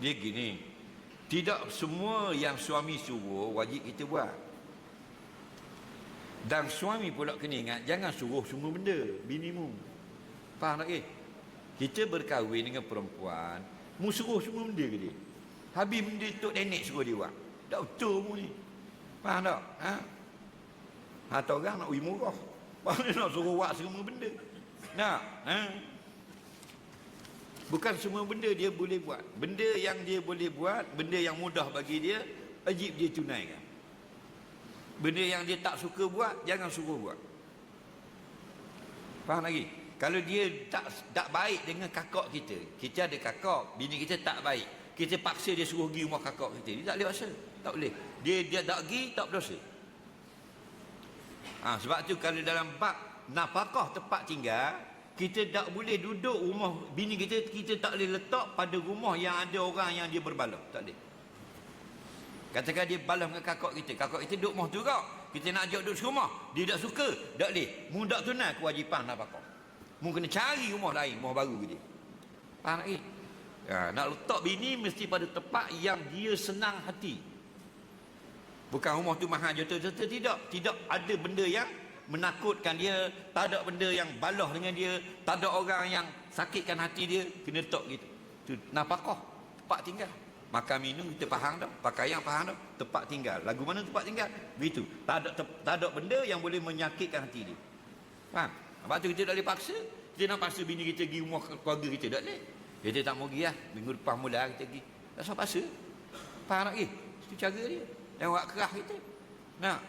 Dia gini, tidak semua yang suami suruh wajib kita buat. Dan suami pula kena ingat, jangan suruh semua benda binimu. Faham tak ke? Kita berkahwin dengan perempuan, mu suruh semua benda ke dia? Habis benda tok nenek suruh dia buat. Tak betul mu ni. Faham tak? Atau orang nak uji murah. Faham nak suruh buat semua benda. Nak? Bukan semua benda dia boleh buat. Benda yang dia boleh buat, benda yang mudah bagi dia, wajib dia tunaikan. Benda yang dia tak suka buat, jangan suruh buat. Faham lagi? Kalau dia tak baik dengan kakak kita ada kakak, bini kita tak baik, kita paksa dia suruh pergi rumah kakak kita, dia tak boleh paksa. Tak boleh. Dia tak pergi, tak berdosa. Sebab tu kalau dalam bab nafkah tempat tinggal, kita tak boleh duduk rumah bini kita tak boleh letak pada rumah yang ada orang yang dia berbalah. Tak boleh. Katakan dia balah dengan kakak kita duduk rumah tu kau, kita nak ajak duduk serumah, dia tak suka, tak boleh. Mu tak tunai kewajipan nafkah. Mu kena cari rumah lain, rumah baru ke dia. Faham tak? Nak letak bini mesti pada tempat yang dia senang hati. Bukan rumah tu mahal juta-juta, tidak ada benda yang menakutkan dia, tak ada benda yang balah dengan dia, tak ada orang yang sakitkan hati dia, kena letak gitu. Tu nafkah tempat tinggal. Makan minum kita faham dah, pakaian faham dah, tempat tinggal. Lagu mana tempat tinggal? Begitu. Tak ada benda yang boleh menyakitkan hati dia. Faham? Sebab tu kita tak boleh paksa. Kita nak paksa bini kita pergi rumah keluarga kita, tak boleh. Kita tak mau pergi lah, minggu depan mula kita pergi. Tak usah paksa. Faham tak? Itu cara dia. Dan buat kerah kita. Nak?